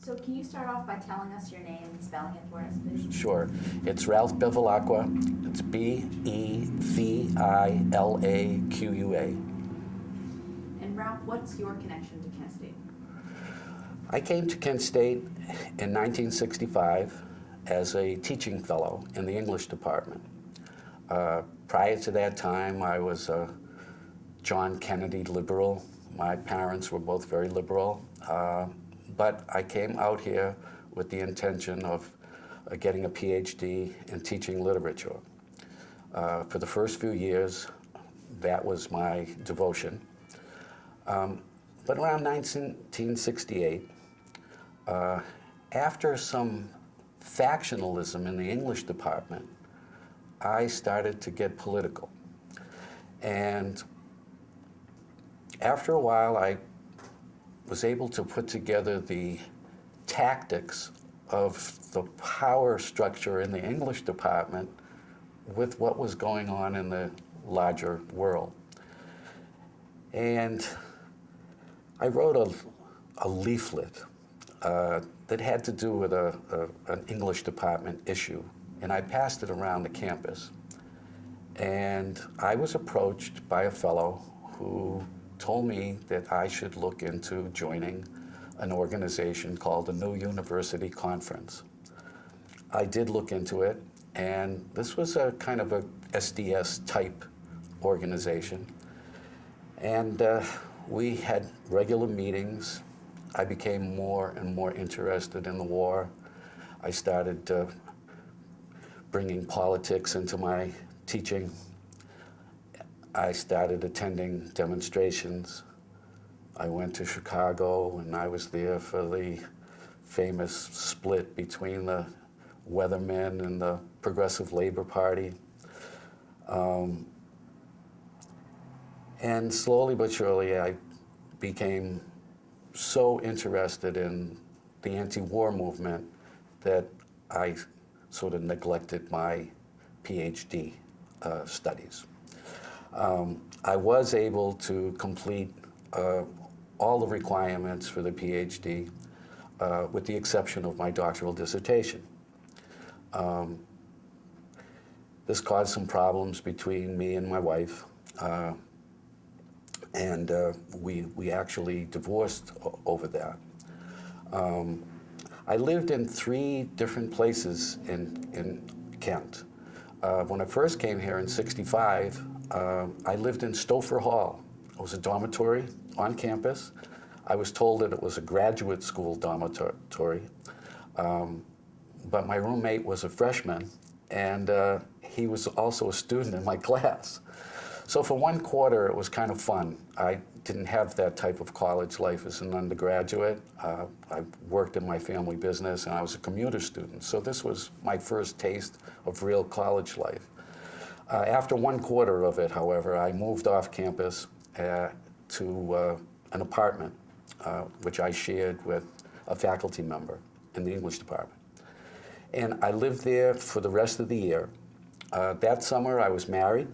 So can you start off by telling us your name and spelling it for us, please? Sure. It's Ralph Bevilaqua. It's Bevilaqua. And Ralph, what's your connection to Kent State? I came to Kent State in 1965 as a teaching fellow in the English department. Prior to that time, I was a John Kennedy liberal. My parents were both very liberal. But I came out here with the intention of getting a PhD in teaching literature. For the first few years, that was my devotion. But around 1968, after some factionalism in the English department, I started to get political. And after a while, I was able to put together the tactics of the power structure in the English department with what was going on in the larger world. And I wrote a leaflet that had to do with an English department issue, and I passed it around the campus. And I was approached by a fellow who told me that I should look into joining an organization called the New University Conference. I did look into it, and this was a kind of a SDS type organization. And we had regular meetings. I became more and more interested in the war. I started bringing politics into my teaching. I started attending demonstrations. I went to Chicago, and I was there for the famous split between the Weathermen and the Progressive Labor Party. And slowly but surely, I became so interested in the anti-war movement that I sort of neglected my PhD studies. I was able to complete all the requirements for the PhD, with the exception of my doctoral dissertation. This caused some problems between me and my wife, and we actually divorced over that. I lived in 3 different places in Kent. When I first came here in '65, I lived in Stouffer Hall. It was a dormitory on campus. I was told that it was a graduate school dormitory, but my roommate was a freshman, and he was also a student in my class. So for 1 quarter, it was kind of fun. I didn't have that type of college life as an undergraduate. I worked in my family business, and I was a commuter student. So this was my first taste of real college life. After 1 quarter of it, however, I moved off campus to an apartment, which I shared with a faculty member in the English department. And I lived there for the rest of the year. That summer, I was married,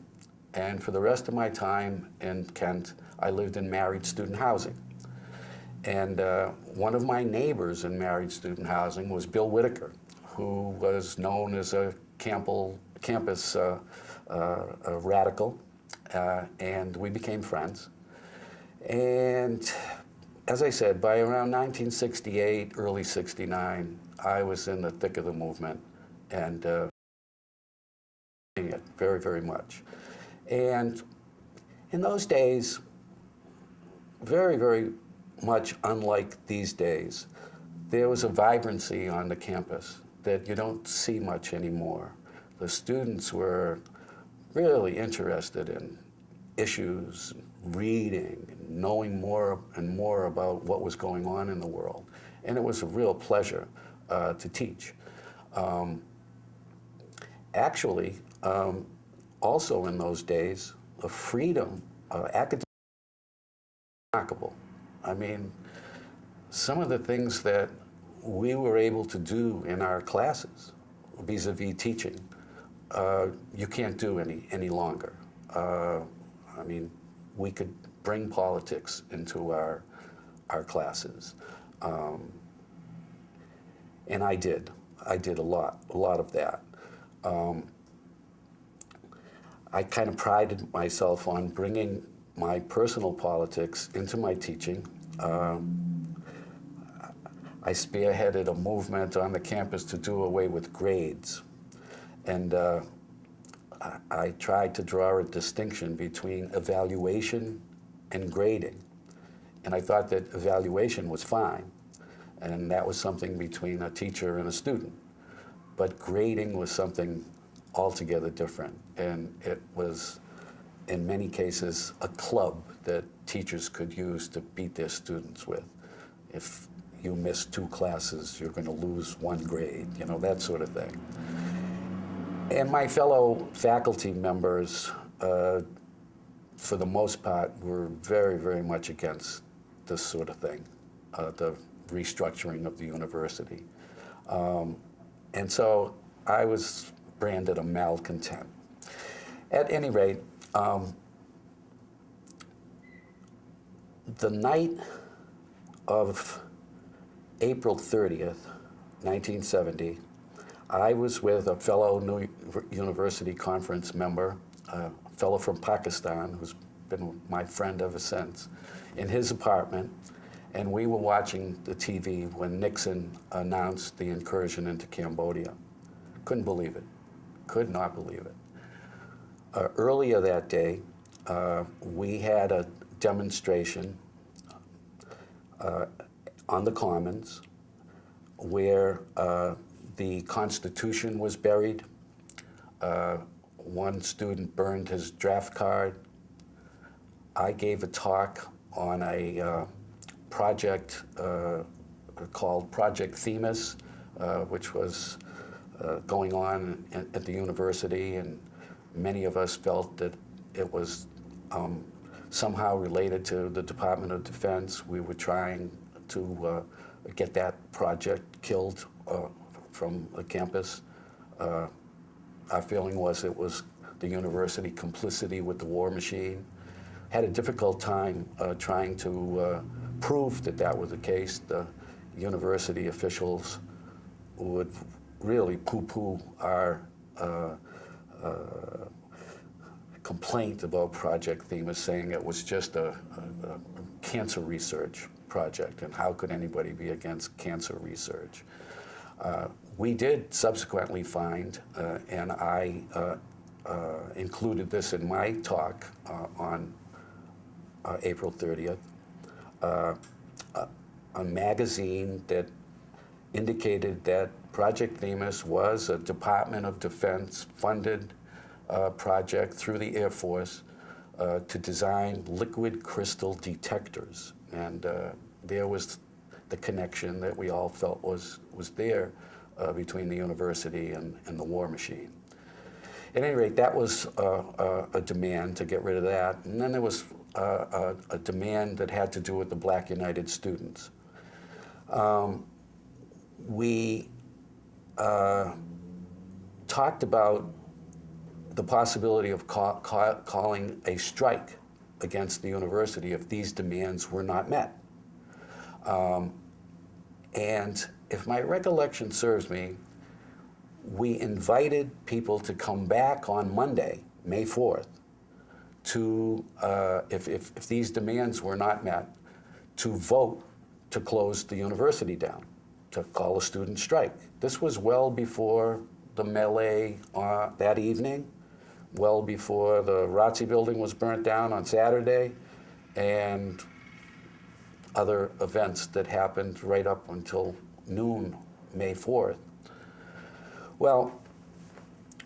and for the rest of my time in Kent, I lived in married student housing. And one of my neighbors in married student housing was Bill Whitaker, who was known as a campus radical, and we became friends. And as I said, by around 1968, early '69, I was in the thick of the movement, and it very, very much. And in those days, very, very much unlike these days, there was a vibrancy on the campus that you don't see much anymore. The students were really interested in issues, reading, and knowing more and more about what was going on in the world. And it was a real pleasure to teach. Actually, also in those days, the freedom, academic, remarkable. I mean, some of the things that we were able to do in our classes vis-a-vis teaching, you can't do any longer. I mean, we could bring politics into our classes. And I did a lot of that. I kind of prided myself on bringing my personal politics into my teaching. I spearheaded a movement on the campus to do away with grades. And I tried to draw a distinction between evaluation and grading. And I thought that evaluation was fine. And that was something between a teacher and a student. But grading was something altogether different. And it was, in many cases, a club that teachers could use to beat their students with. If you miss 2 classes, you're going to lose 1 grade, you know, that sort of thing. And my fellow faculty members, for the most part, were very, very much against this sort of thing, the restructuring of the university. And so I was branded a malcontent. At any rate, the night of April 30th, 1970, I was with a fellow New University Conference member, a fellow from Pakistan who's been my friend ever since, in his apartment, and we were watching the TV when Nixon announced the incursion into Cambodia. Couldn't believe it, could not believe it. Earlier that day, we had a demonstration on the Commons where the Constitution was buried. One student burned his draft card. I gave a talk on a project called Project Themis, which was going on at the university, and many of us felt that it was somehow related to the Department of Defense. We were trying to get that project killed from the campus. Our feeling was it was the university complicity with the war machine. Had a difficult time trying to prove that that was the case. The university officials would really poo-poo our complaint about Project Themis, saying it was just a cancer research project, and how could anybody be against cancer research? We did subsequently find, and I included this in my talk on April 30th, a magazine that indicated that Project Themis was a Department of Defense funded project through the Air Force to design liquid crystal detectors. And there was the connection that we all felt was there between the university and the war machine. At any rate, that was a demand to get rid of that. And then there was a demand that had to do with the Black United Students. We talked about the possibility of calling a strike against the university if these demands were not met. And if my recollection serves me, we invited people to come back on Monday, May 4th, to, if these demands were not met, to vote to close the university down, to call a student strike. This was well before the melee that evening, well before the ROTC building was burnt down on Saturday, and other events that happened right up until noon, May 4th. Well,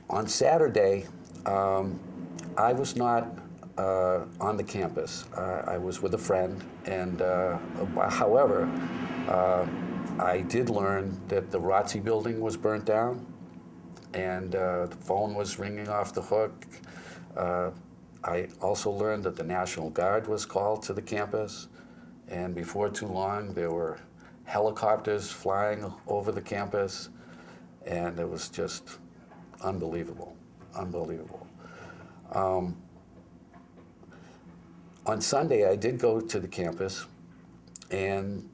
on Saturday, I was not on the campus. I was with a friend, and however, I did learn that the ROTC building was burnt down, and the phone was ringing off the hook. I also learned that the National Guard was called to the campus, and before too long, there were helicopters flying over the campus, and it was just unbelievable, unbelievable. On Sunday, I did go to the campus, and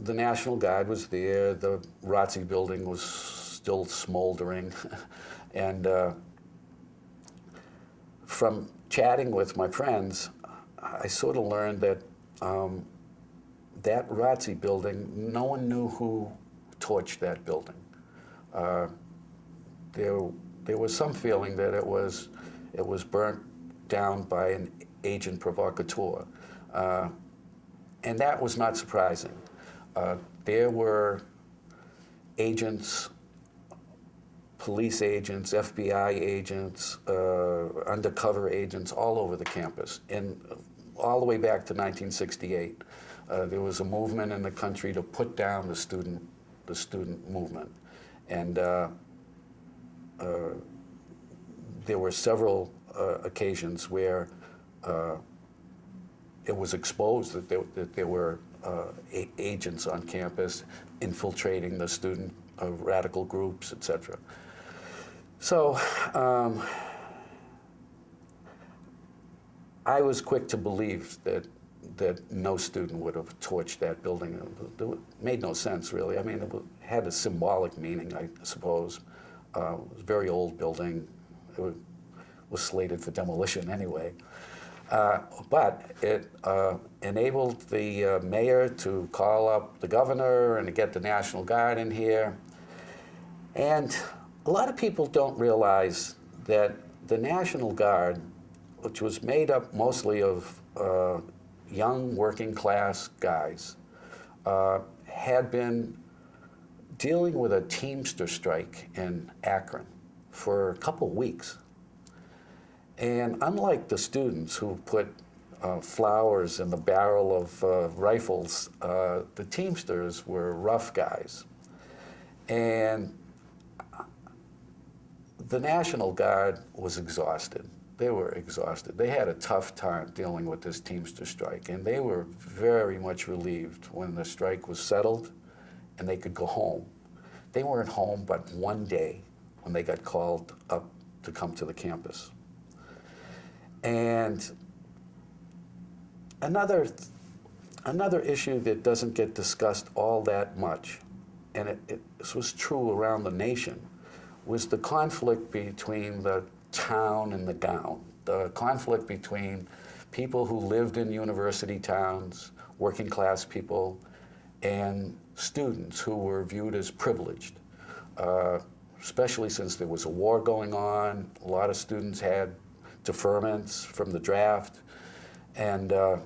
the National Guard was there. The ROTC building was still smoldering. And from chatting with my friends, I sort of learned that that ROTC building, no one knew who torched that building. There was some feeling that it was burnt down by an agent provocateur. And that was not surprising. There were agents, police agents, FBI agents, undercover agents all over the campus. And all the way back to 1968, there was a movement in the country to put down the student movement. And there were several occasions where it was exposed that there were agents on campus infiltrating the student radical groups, etc. So I was quick to believe that no student would have torched that building. It made no sense, really. I mean, it had a symbolic meaning, I suppose. It was a very old building. It was slated for demolition anyway. But it enabled the mayor to call up the governor and to get the National Guard in here. And a lot of people don't realize that the National Guard, which was made up mostly of young working class guys, had been dealing with a Teamster strike in Akron for a couple weeks. And unlike the students who put flowers in the barrel of rifles, the Teamsters were rough guys. And the National Guard was exhausted. They were exhausted. They had a tough time dealing with this Teamster strike, and they were very much relieved when the strike was settled and they could go home. They weren't home but one day when they got called up to come to the campus. And another issue that doesn't get discussed all that much, and this was true around the nation, was the conflict between the town and the gown, the conflict between people who lived in university towns, working class people, and students who were viewed as privileged, especially since there was a war going on. A lot of students had deferments from the draft, and there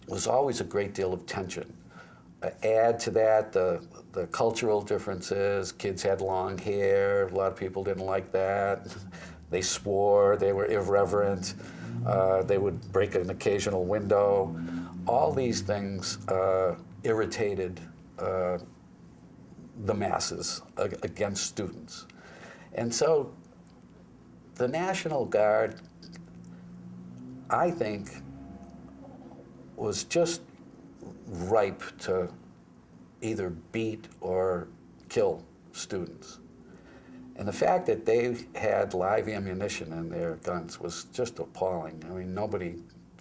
was always a great deal of tension. Add to that the cultural differences. Kids had long hair. A lot of people didn't like that. They swore. They were irreverent. They would break an occasional window. All these things irritated the masses against students. And so the National Guard, I think, was just ripe to either beat or kill students. And the fact that they had live ammunition in their guns was just appalling. I mean, nobody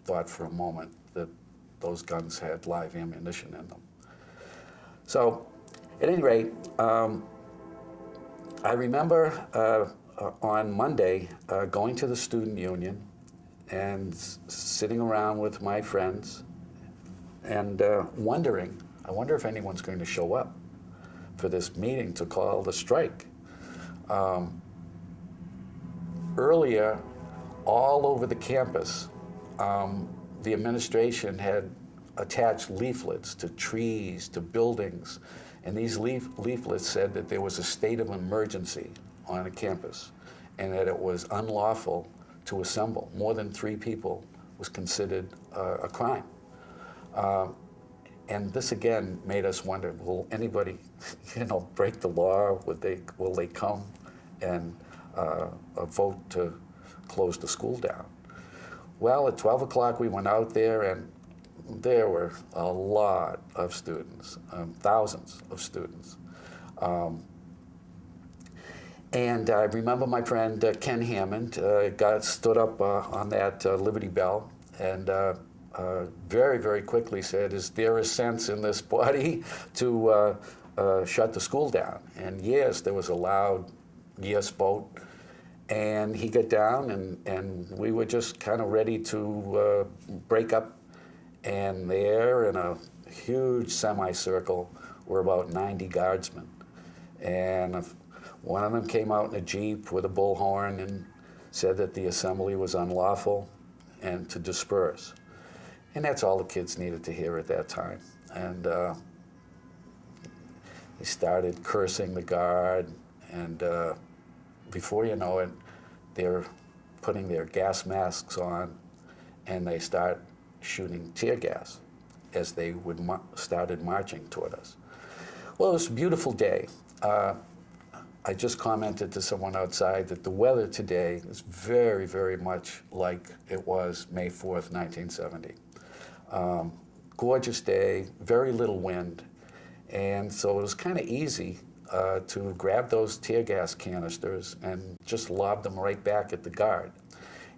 thought for a moment that those guns had live ammunition in them. So, at any rate, I remember on Monday going to the student union and sitting around with my friends and wondering, I wonder if anyone's going to show up for this meeting to call the strike. Earlier, all over the campus, the administration had attached leaflets to trees, to buildings, and these leaflets said that there was a state of emergency on a campus and that it was unlawful to assemble. More than 3 people was considered a crime. And this again made us wonder, will anybody, break the law? Will they come and vote to close the school down? Well, at 12 o'clock we went out there, and there were a lot of students, thousands of students. And I remember my friend Ken Hammond stood up on that Liberty Bell and very, very quickly said, is there a sense in this body to shut the school down? And yes, there was a loud yes vote. And he got down, and we were just kind of ready to break up. And there, in a huge semicircle, were about 90 guardsmen. And one of them came out in a Jeep with a bullhorn and said that the assembly was unlawful and to disperse. And that's all the kids needed to hear at that time. And they started cursing the guard, and before you know it, they're putting their gas masks on, and they start shooting tear gas as they started marching toward us. Well, it was a beautiful day. I just commented to someone outside that the weather today is very, very much like it was May 4th, 1970. Gorgeous day, very little wind, and so it was kind of easy to grab those tear gas canisters and just lob them right back at the guard.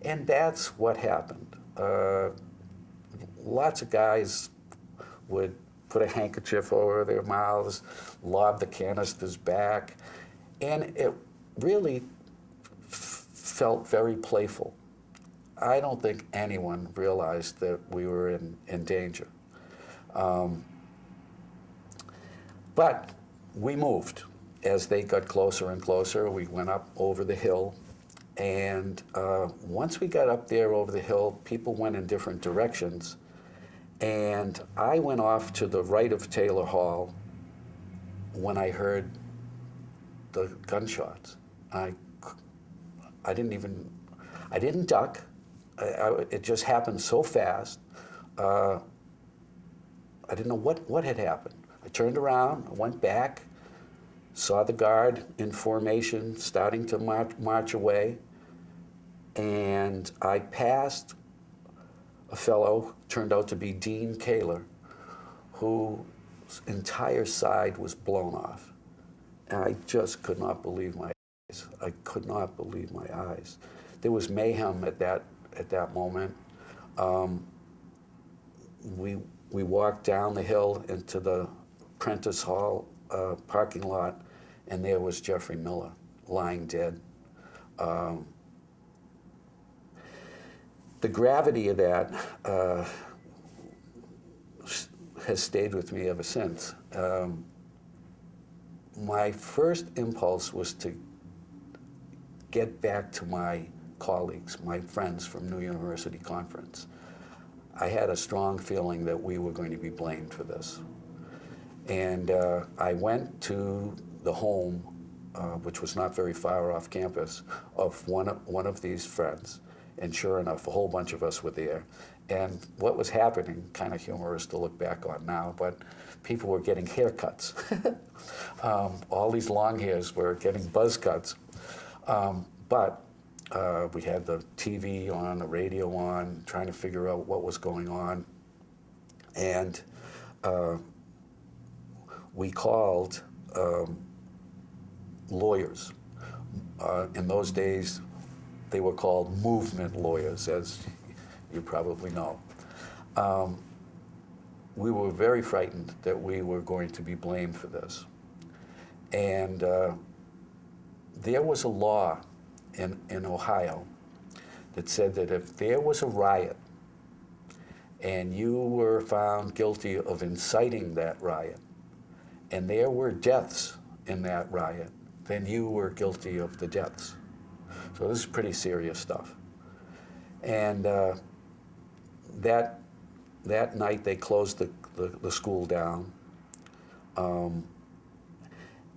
And that's what happened. Lots of guys would put a handkerchief over their mouths, lob the canisters back, and it really felt very playful. I don't think anyone realized that we were in danger. But we moved. As they got closer and closer, we went up over the hill. And once we got up there over the hill, people went in different directions. And I went off to the right of Taylor Hall when I heard the gunshots. I didn't duck. It just happened so fast. I didn't know what had happened. I turned around, I went back, saw the guard in formation starting to march away, and I passed a fellow, turned out to be Dean Kaler, whose entire side was blown off. And I just could not believe my eyes. I could not believe my eyes. There was mayhem at that moment. We walked down the hill into the Prentice Hall parking lot, and there was Jeffrey Miller lying dead. The gravity of that has stayed with me ever since. My first impulse was to get back to my colleagues, my friends from New University Conference. I had a strong feeling that we were going to be blamed for this. And I went to the home, which was not very far off campus, of one of these friends. And sure enough, a whole bunch of us were there. And what was happening, kind of humorous to look back on now, but people were getting haircuts. All these long hairs were getting buzz cuts. But we had the TV on, the radio on, trying to figure out what was going on. And we called lawyers. In those days, they were called movement lawyers, as you probably know. We were very frightened that we were going to be blamed for this. And there was a law in Ohio that said that if there was a riot and you were found guilty of inciting that riot, and there were deaths in that riot, then you were guilty of the deaths. So this is pretty serious stuff. And that night they closed the school down.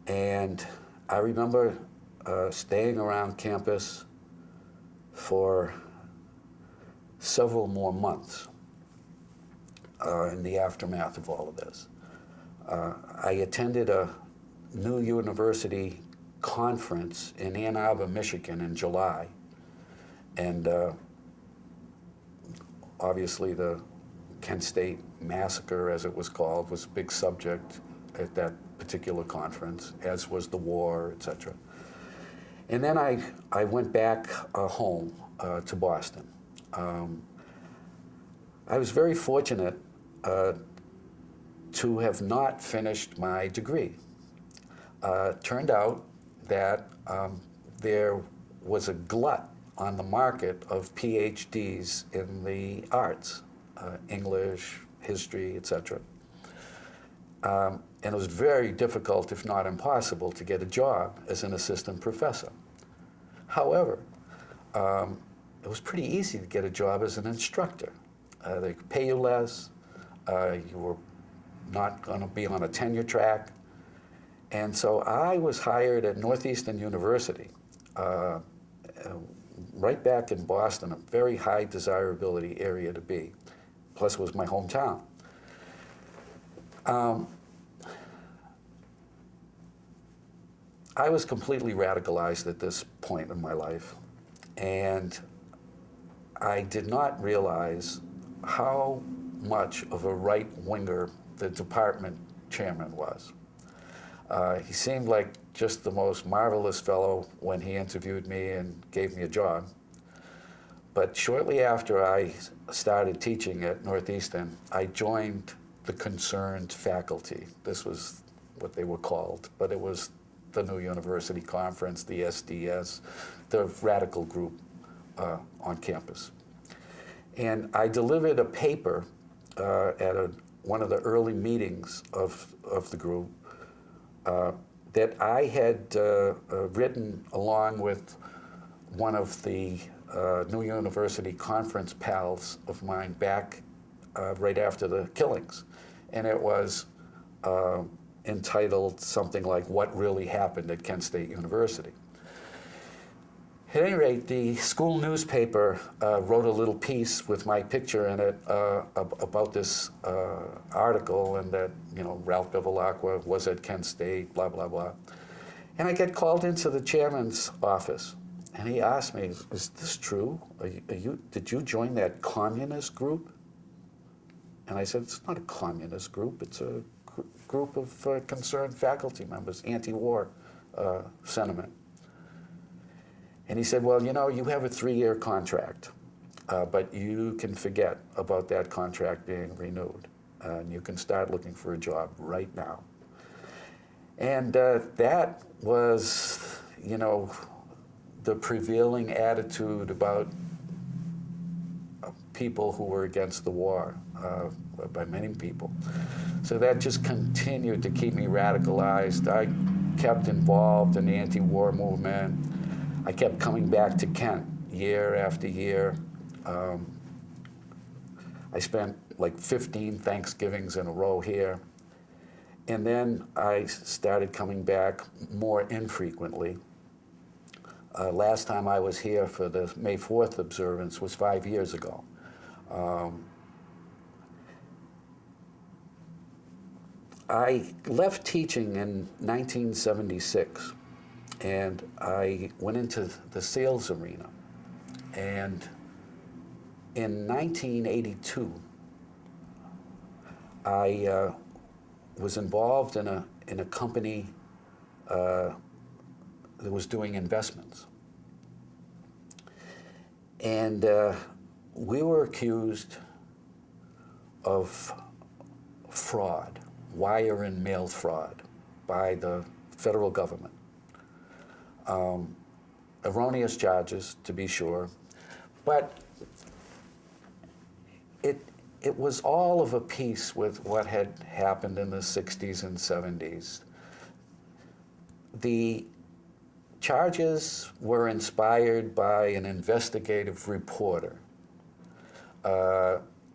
And I remember staying around campus for several more months in the aftermath of all of this. I attended a New University conference in Ann Arbor, Michigan in July. And obviously the Kent State massacre, as it was called, was a big subject at that particular conference, as was the war, etc. And then I went back home to Boston. I was very fortunate to have not finished my degree. Turned out that there was a glut on the market of PhDs in the arts, English, history, etc. And it was very difficult, if not impossible, to get a job as an assistant professor. However, it was pretty easy to get a job as an instructor. They could pay you less, you were not going to be on a tenure track. And so I was hired at Northeastern University, right back in Boston, a very high desirability area to be. Plus it was my hometown. I was completely radicalized at this point in my life, and I did not realize how much of a right-winger the department chairman was. He seemed like just the most marvelous fellow when he interviewed me and gave me a job. But shortly after I started teaching at Northeastern, I joined the concerned faculty. This was what they were called, but it was the New University Conference, the SDS, the radical group on campus. And I delivered a paper at one of the early meetings of the group that I had written along with one of the New University Conference pals of mine back right after the killings. And it was entitled something like "What Really Happened at Kent State University." At any rate, the school newspaper wrote a little piece with my picture in it about this article, and that, you know, Ralph Bevilaqua was at Kent State, blah, blah, blah. And I get called into the chairman's office, and he asked me, "Is this true? Did you join that communist group?" And I said, "It's not a communist group, it's a group of concerned faculty members, anti-war sentiment." And he said, "Well, you know, you have a 3-year contract, but you can forget about that contract being renewed, and you can start looking for a job right now." And that was, you know, the prevailing attitude about people who were against the war by many people. So that just continued to keep me radicalized. I kept involved in the anti-war movement. I kept coming back to Kent year after year. I spent like 15 Thanksgivings in a row here. And then I started coming back more infrequently. Last time I was here for the May 4th observance was 5 years ago. I left teaching in 1976. And I went into the sales arena. And in 1982, I was involved in a company that was doing investments. And we were accused of fraud, wire and mail fraud, by the federal government. Erroneous charges, to be sure, but it was all of a piece with what had happened in the 60s and 70s. The charges were inspired by an investigative reporter.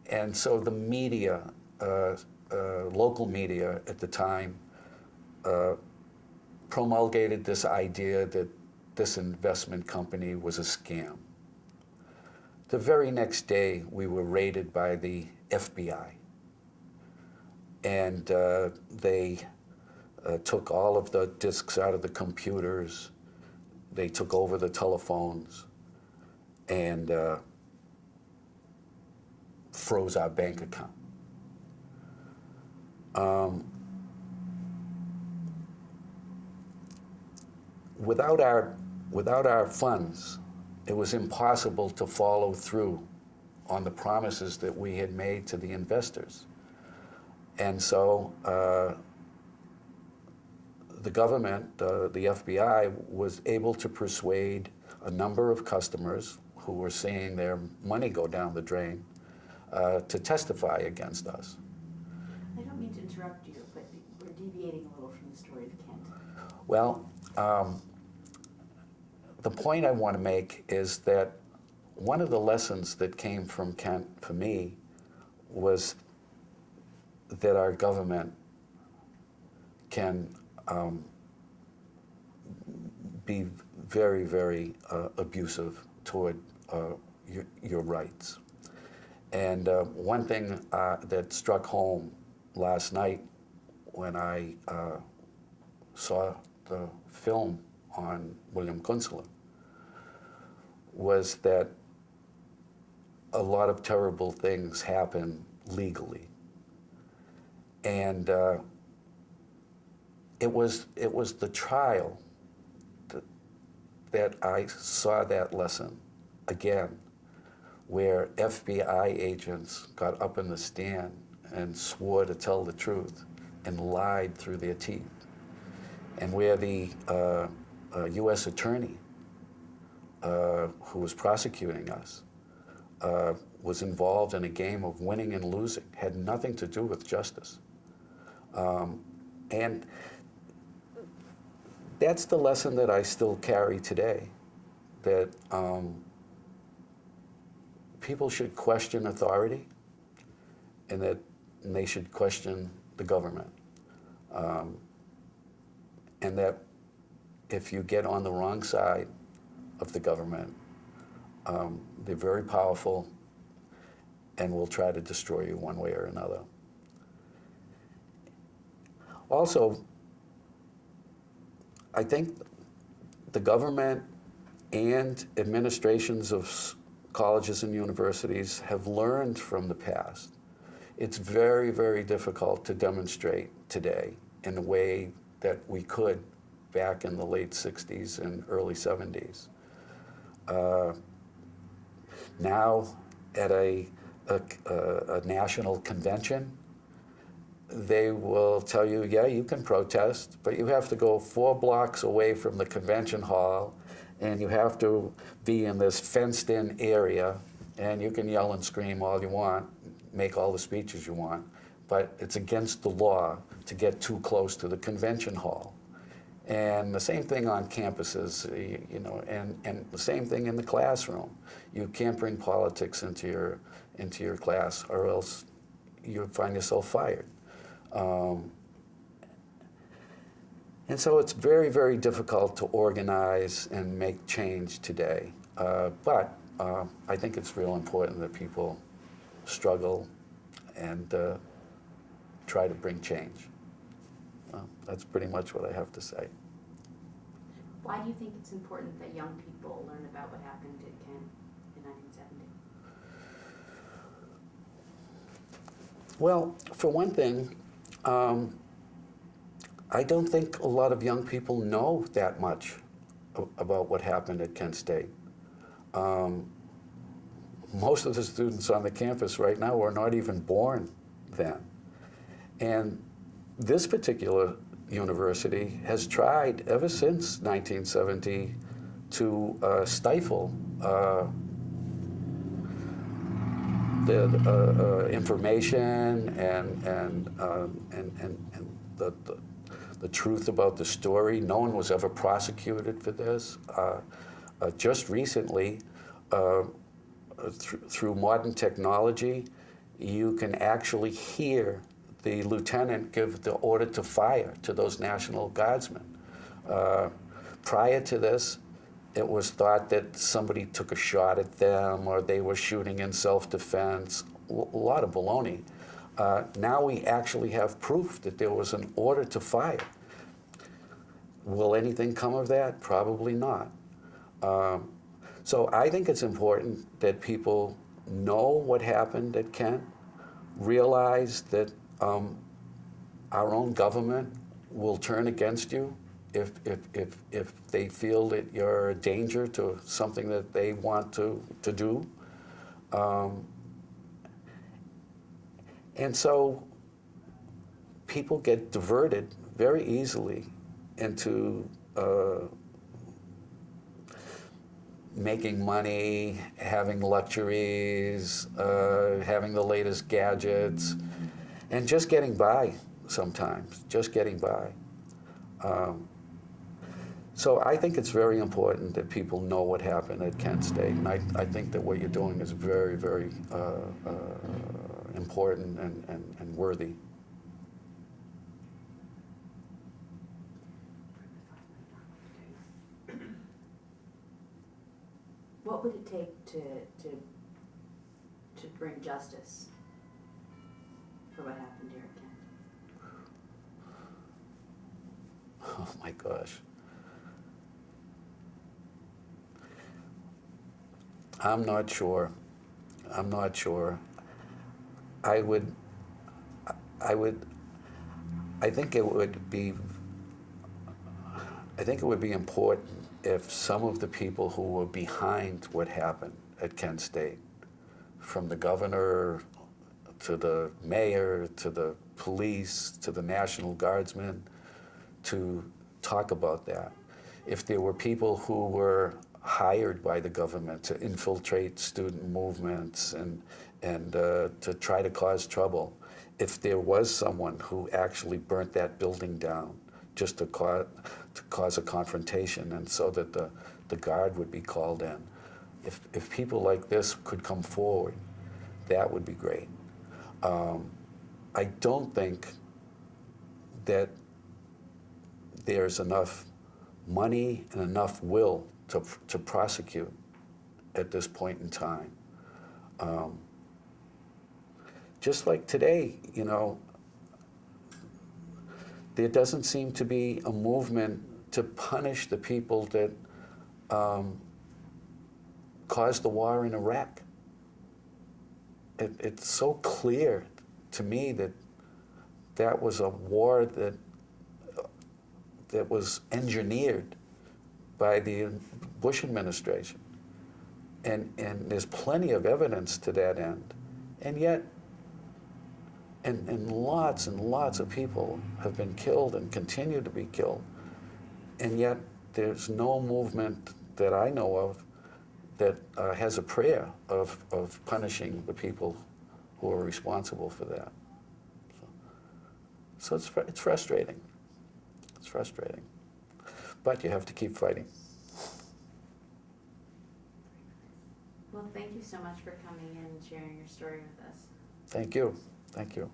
And so the media, local media at the time, promulgated this idea that this investment company was a scam. The very next day, we were raided by the FBI. And they took all of the disks out of the computers. They took over the telephones and froze our bank account. Without our funds, it was impossible to follow through on the promises that we had made to the investors. And so the government, the FBI, was able to persuade a number of customers who were seeing their money go down the drain to testify against us. I don't mean to interrupt you, but we're deviating a little from the story of Kent. Well, the point I want to make is that one of the lessons that came from Kent for me was that our government can be very, very abusive toward your rights. And one thing that struck home last night when I saw the film on William Kunstler was that a lot of terrible things happen legally. And it was the trial that I saw that lesson again, where FBI agents got up in the stand and swore to tell the truth and lied through their teeth, and where the U.S. attorney who was prosecuting us was involved in a game of winning and losing, had nothing to do with justice. And that's the lesson that I still carry today, that people should question authority and that they should question the government. And that if you get on the wrong side of the government, they're very powerful and will try to destroy you one way or another. Also, I think the government and administrations of colleges and universities have learned from the past. It's very, very difficult to demonstrate today in the way that we could back in the late 60s and early 70s. Now, at a national convention, they will tell you, yeah, you can protest, but you have to go 4 blocks away from the convention hall, and you have to be in this fenced-in area, and you can yell and scream all you want, make all the speeches you want, but it's against the law to get too close to the convention hall. And the same thing on campuses, you know, and the same thing in the classroom. You can't bring politics into your class, or else you find yourself fired. And so it's very, very difficult to organize and make change today. But I think it's real important that people struggle and try to bring change. Well, that's pretty much what I have to say. Why do you think it's important that young people learn about what happened at Kent in 1970? Well, for one thing, I don't think a lot of young people know that much about what happened at Kent State. Most of the students on the campus right now are not even born then. And this particular university has tried ever since 1970 to stifle the information and the truth about the story. No one was ever prosecuted for this. Just recently, through modern technology, you can actually hear the lieutenant give the order to fire to those National Guardsmen. Prior to this, it was thought that somebody took a shot at them or they were shooting in self-defense, a lot of baloney. Now we actually have proof that there was an order to fire. Will anything come of that? Probably not. So I think it's important that people know what happened at Kent, realize that our own government will turn against you if they feel that you're a danger to something that they want to do. And so people get diverted very easily into making money, having luxuries, having the latest gadgets, and just getting by sometimes, just getting by. So I think it's very important that people know what happened at Kent State, and I think that what you're doing is very, very important and worthy. What would it take to bring justice for what happened here at Kent? Oh my gosh. I'm not sure. I'm not sure. I think it would be important if some of the people who were behind what happened at Kent State, from the governor to the mayor to the police to the National Guardsmen, to talk about that. If there were people who were hired by the government to infiltrate student movements and to try to cause trouble, if there was someone who actually burnt that building down just to cause a confrontation, and so that the guard would be called in. If people like this could come forward, that would be great. I don't think that there's enough money and enough will to prosecute at this point in time. Just like today, you know, there doesn't seem to be a movement to punish the people that caused the war in Iraq. It's so clear to me that that was a war that was engineered by the Bush administration. And there's plenty of evidence to that end. And yet, and lots of people have been killed and continue to be killed. And yet, there's no movement that I know of that has a prayer of punishing the people who are responsible for that. So it's frustrating. It's frustrating. But you have to keep fighting. Well, thank you so much for coming in and sharing your story with us. Thank you. Thank you.